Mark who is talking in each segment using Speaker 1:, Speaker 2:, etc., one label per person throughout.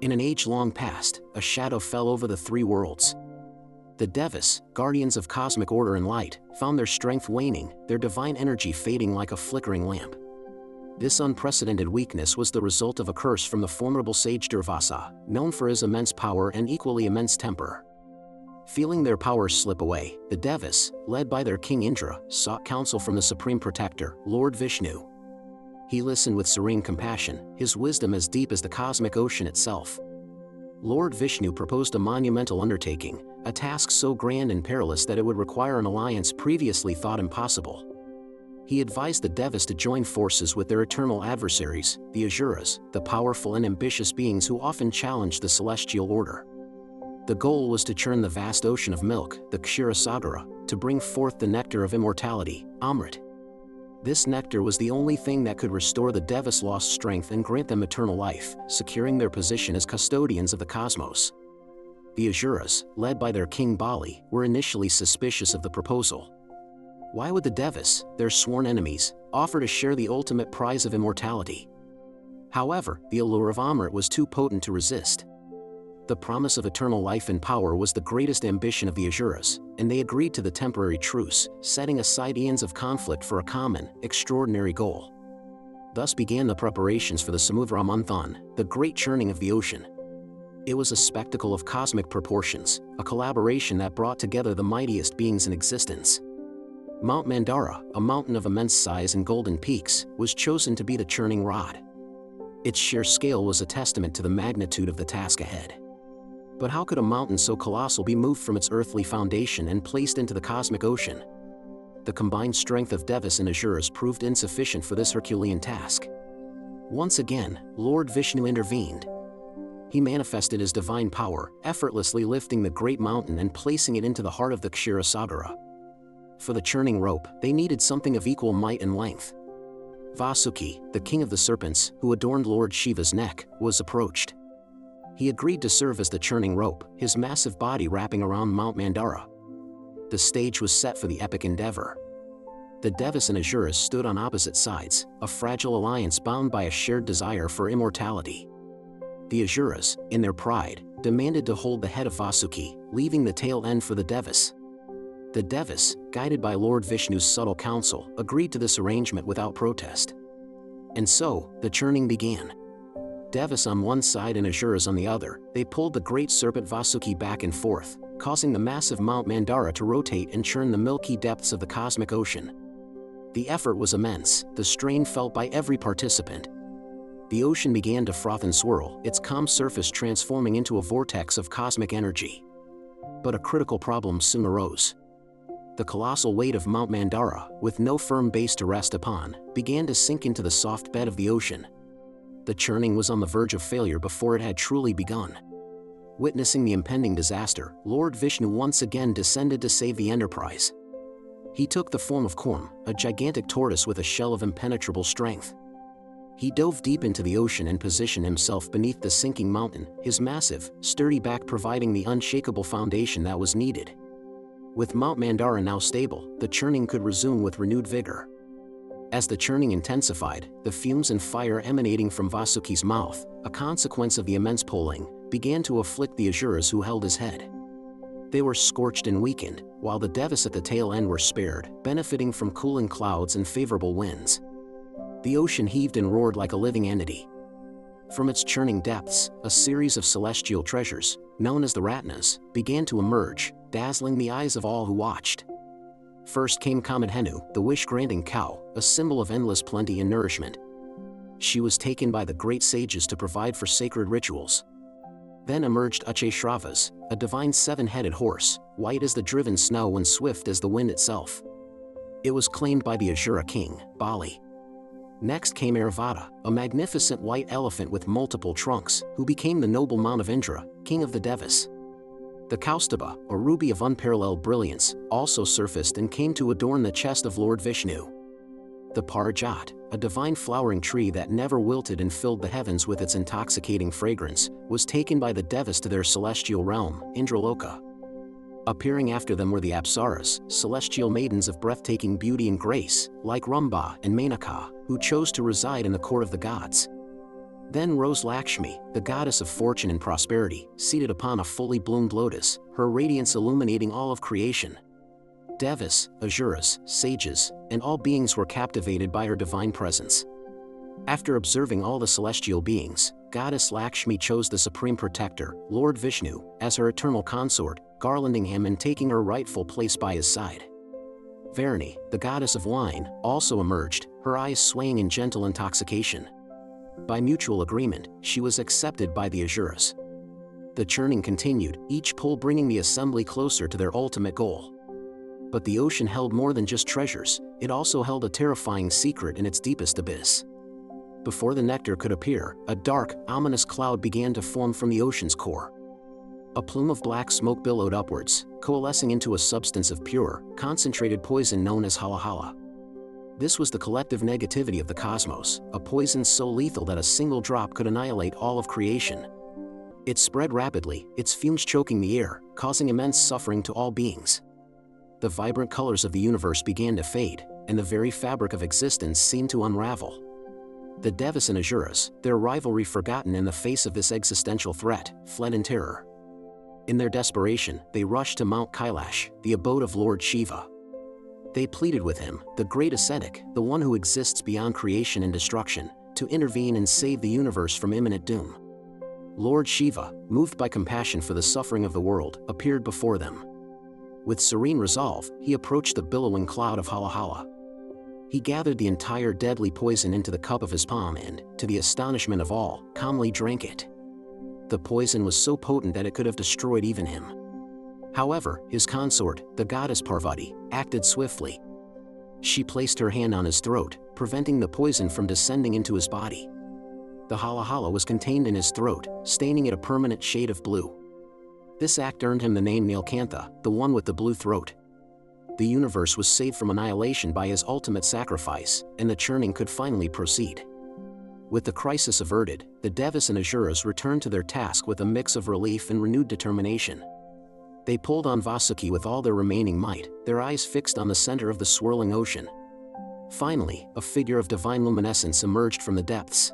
Speaker 1: In an age long past, a shadow fell over the three worlds. The Devas, guardians of cosmic order and light, found their strength waning, their divine energy fading like a flickering lamp. This unprecedented weakness was the result of a curse from the formidable sage Durvasa, known for his immense power and equally immense temper. Feeling their powers slip away, the Devas, led by their king Indra, sought counsel from the supreme protector, Lord Vishnu. He listened with serene compassion, his wisdom as deep as the cosmic ocean itself. Lord Vishnu proposed a monumental undertaking, a task so grand and perilous that it would require an alliance previously thought impossible. He advised the Devas to join forces with their eternal adversaries, the Asuras, the powerful and ambitious beings who often challenged the celestial order. The goal was to churn the vast ocean of milk, the Kshatrasagara, to bring forth the nectar of immortality, Amrit. This nectar was the only thing that could restore the Devas' lost strength and grant them eternal life, securing their position as custodians of the cosmos. The Asuras, led by their king Bali, were initially suspicious of the proposal. Why would the Devas, their sworn enemies, offer to share the ultimate prize of immortality? However, the allure of Amrit was too potent to resist. The promise of eternal life and power was the greatest ambition of the Asuras, and they agreed to the temporary truce, setting aside eons of conflict for a common, extraordinary goal. Thus began the preparations for the Samudra Manthan, the great churning of the ocean. It was a spectacle of cosmic proportions, a collaboration that brought together the mightiest beings in existence. Mount Mandara, a mountain of immense size and golden peaks, was chosen to be the churning rod. Its sheer scale was a testament to the magnitude of the task ahead. But how could a mountain so colossal be moved from its earthly foundation and placed into the cosmic ocean? The combined strength of Devas and Asuras proved insufficient for this Herculean task. Once again, Lord Vishnu intervened. He manifested his divine power, effortlessly lifting the great mountain and placing it into the heart of the Kshatrasagara. For the churning rope, they needed something of equal might and length. Vasuki, the king of the serpents, who adorned Lord Shiva's neck, was approached. He agreed to serve as the churning rope, his massive body wrapping around Mount Mandara. The stage was set for the epic endeavor. The Devas and Asuras stood on opposite sides, a fragile alliance bound by a shared desire for immortality. The Asuras, in their pride, demanded to hold the head of Vasuki, leaving the tail end for the Devas. The Devas, guided by Lord Vishnu's subtle counsel, agreed to this arrangement without protest. And so, the churning began. Devas on one side and Asuras on the other, they pulled the great serpent Vasuki back and forth, causing the massive Mount Mandara to rotate and churn the milky depths of the cosmic ocean. The effort was immense, the strain felt by every participant. The ocean began to froth and swirl, its calm surface transforming into a vortex of cosmic energy. But a critical problem soon arose. The colossal weight of Mount Mandara, with no firm base to rest upon, began to sink into the soft bed of the ocean. The churning was on the verge of failure before it had truly begun. Witnessing the impending disaster, Lord Vishnu once again descended to save the enterprise. He took the form of Kurm, a gigantic tortoise with a shell of impenetrable strength. He dove deep into the ocean and positioned himself beneath the sinking mountain, his massive, sturdy back providing the unshakable foundation that was needed. With Mount Mandara now stable, the churning could resume with renewed vigor. As the churning intensified, the fumes and fire emanating from Vasuki's mouth, a consequence of the immense pulling, began to afflict the Asuras who held his head. They were scorched and weakened, while the Devas at the tail end were spared, benefiting from cooling clouds and favorable winds. The ocean heaved and roared like a living entity. From its churning depths, a series of celestial treasures, known as the Ratnas, began to emerge, dazzling the eyes of all who watched. First came Kamadhenu, the wish-granting cow, a symbol of endless plenty and nourishment. She was taken by the great sages to provide for sacred rituals. Then emerged Acheshravas, a divine seven-headed horse, white as the driven snow and swift as the wind itself. It was claimed by the Asura king, Bali. Next came Airavata, a magnificent white elephant with multiple trunks, who became the noble mount of Indra, king of the Devas. The Kaustubha, a ruby of unparalleled brilliance, also surfaced and came to adorn the chest of Lord Vishnu. The Parijat, a divine flowering tree that never wilted and filled the heavens with its intoxicating fragrance, was taken by the Devas to their celestial realm, Indraloka. Appearing after them were the Apsaras, celestial maidens of breathtaking beauty and grace, like Ramba and Menaka, who chose to reside in the court of the gods. Then rose Lakshmi, the goddess of fortune and prosperity, seated upon a fully bloomed lotus, her radiance illuminating all of creation. Devas, asuras, sages, and all beings were captivated by her divine presence. After observing all the celestial beings, Goddess Lakshmi chose the supreme protector, Lord Vishnu, as her eternal consort, garlanding him and taking her rightful place by his side. Varuni, the goddess of wine, also emerged, her eyes swaying in gentle intoxication. By mutual agreement, she was accepted by the asuras. The churning continued, each pull bringing the assembly closer to their ultimate goal. But the ocean held more than just treasures, it also held a terrifying secret in its deepest abyss. Before the nectar could appear, a dark, ominous cloud began to form from the ocean's core. A plume of black smoke billowed upwards, coalescing into a substance of pure, concentrated poison known as Halahala. This was the collective negativity of the cosmos, a poison so lethal that a single drop could annihilate all of creation. It spread rapidly, its fumes choking the air, causing immense suffering to all beings. The vibrant colors of the universe began to fade, and the very fabric of existence seemed to unravel. The Devas and Asuras, their rivalry forgotten in the face of this existential threat, fled in terror. In their desperation, they rushed to Mount Kailash, the abode of Lord Shiva. They pleaded with him, the great ascetic, the one who exists beyond creation and destruction, to intervene and save the universe from imminent doom. Lord Shiva, moved by compassion for the suffering of the world, appeared before them. With serene resolve, he approached the billowing cloud of Halahala. He gathered the entire deadly poison into the cup of his palm and, to the astonishment of all, calmly drank it. The poison was so potent that it could have destroyed even him. However, his consort, the goddess Parvati, acted swiftly. She placed her hand on his throat, preventing the poison from descending into his body. The Halahala was contained in his throat, staining it a permanent shade of blue. This act earned him the name Nilkantha, the one with the blue throat. The universe was saved from annihilation by his ultimate sacrifice, and the churning could finally proceed. With the crisis averted, the Devas and Asuras returned to their task with a mix of relief and renewed determination. They pulled on Vasuki with all their remaining might, their eyes fixed on the center of the swirling ocean. Finally, a figure of divine luminescence emerged from the depths.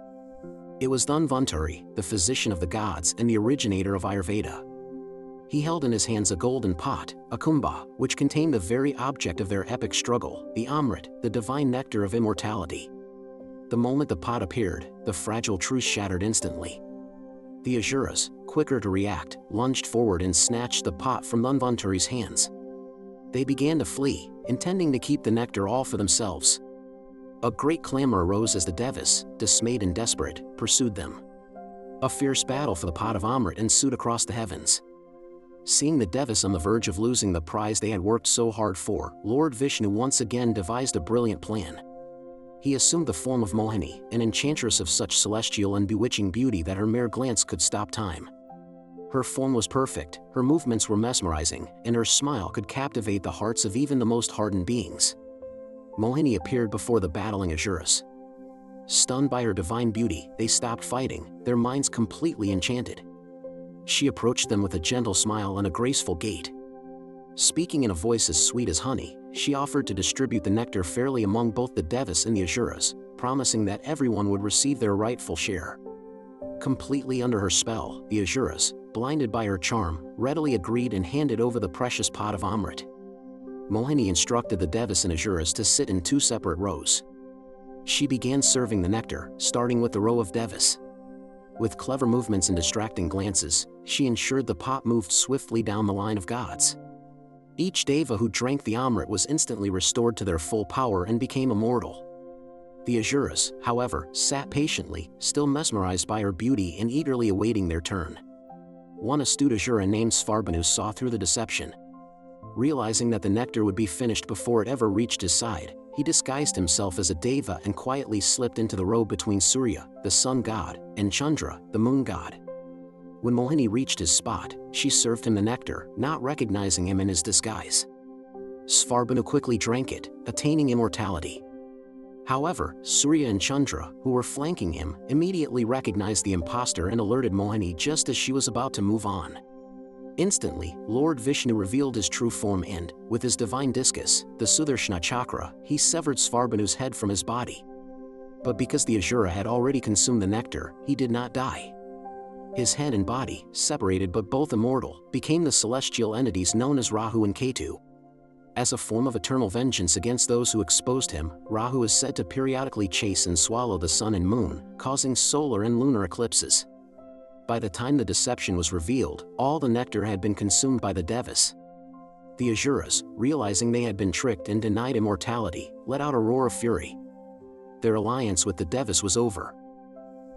Speaker 1: It was Dhanvantari, the physician of the gods and the originator of Ayurveda. He held in his hands a golden pot, a kumbha, which contained the very object of their epic struggle, the Amrit, the divine nectar of immortality. The moment the pot appeared, the fragile truce shattered instantly. The Asuras, quicker to react, lunged forward and snatched the pot from Dhanvantari's hands. They began to flee, intending to keep the nectar all for themselves. A great clamor arose as the Devas, dismayed and desperate, pursued them. A fierce battle for the pot of Amrit ensued across the heavens. Seeing the Devas on the verge of losing the prize they had worked so hard for, Lord Vishnu once again devised a brilliant plan. He assumed the form of Mohini, an enchantress of such celestial and bewitching beauty that her mere glance could stop time. Her form was perfect, her movements were mesmerizing, and her smile could captivate the hearts of even the most hardened beings. Mohini appeared before the battling Asuras. Stunned by her divine beauty, they stopped fighting, their minds completely enchanted. She approached them with a gentle smile and a graceful gait. Speaking in a voice as sweet as honey, she offered to distribute the nectar fairly among both the Devas and the Asuras, promising that everyone would receive their rightful share. Completely under her spell, the Asuras, blinded by her charm, readily agreed and handed over the precious pot of Amrit. Mohini instructed the Devas and Asuras to sit in two separate rows. She began serving the nectar, starting with the row of Devas. With clever movements and distracting glances, she ensured the pot moved swiftly down the line of gods. Each Deva who drank the Amrit was instantly restored to their full power and became immortal. The Asuras, however, sat patiently, still mesmerized by her beauty and eagerly awaiting their turn. One astute Asura named Svarbhanu saw through the deception. Realizing that the nectar would be finished before it ever reached his side, he disguised himself as a Deva and quietly slipped into the row between Surya, the sun god, and Chandra, the moon god. When Mohini reached his spot, she served him the nectar, not recognizing him in his disguise. Svarbhanu quickly drank it, attaining immortality. However, Surya and Chandra, who were flanking him, immediately recognized the impostor and alerted Mohini just as she was about to move on. Instantly, Lord Vishnu revealed his true form and, with his divine discus, the Sudarshana chakra, he severed Svarbhanu's head from his body. But because the Asura had already consumed the nectar, he did not die. His head and body, separated but both immortal, became the celestial entities known as Rahu and Ketu. As a form of eternal vengeance against those who exposed him, Rahu is said to periodically chase and swallow the sun and moon, causing solar and lunar eclipses. By the time the deception was revealed, all the nectar had been consumed by the Devas. The Asuras, realizing they had been tricked and denied immortality, let out a roar of fury. Their alliance with the Devas was over.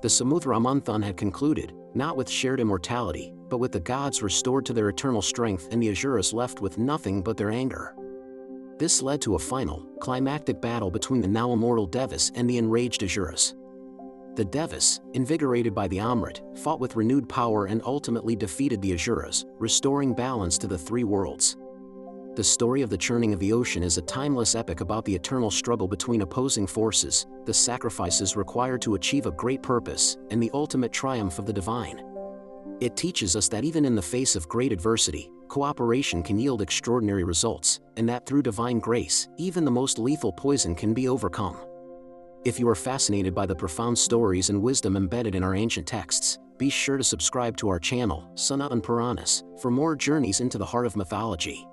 Speaker 1: The Samudra Manthan had concluded, not with shared immortality, but with the gods restored to their eternal strength and the Asuras left with nothing but their anger. This led to a final, climactic battle between the now immortal Devas and the enraged Asuras. The Devas, invigorated by the Amrit, fought with renewed power and ultimately defeated the Asuras, restoring balance to the three worlds. The story of the churning of the ocean is a timeless epic about the eternal struggle between opposing forces, the sacrifices required to achieve a great purpose, and the ultimate triumph of the divine. It teaches us that even in the face of great adversity, cooperation can yield extraordinary results, and that through divine grace, even the most lethal poison can be overcome. If you are fascinated by the profound stories and wisdom embedded in our ancient texts, be sure to subscribe to our channel, Sanatan Puranas, for more journeys into the heart of mythology.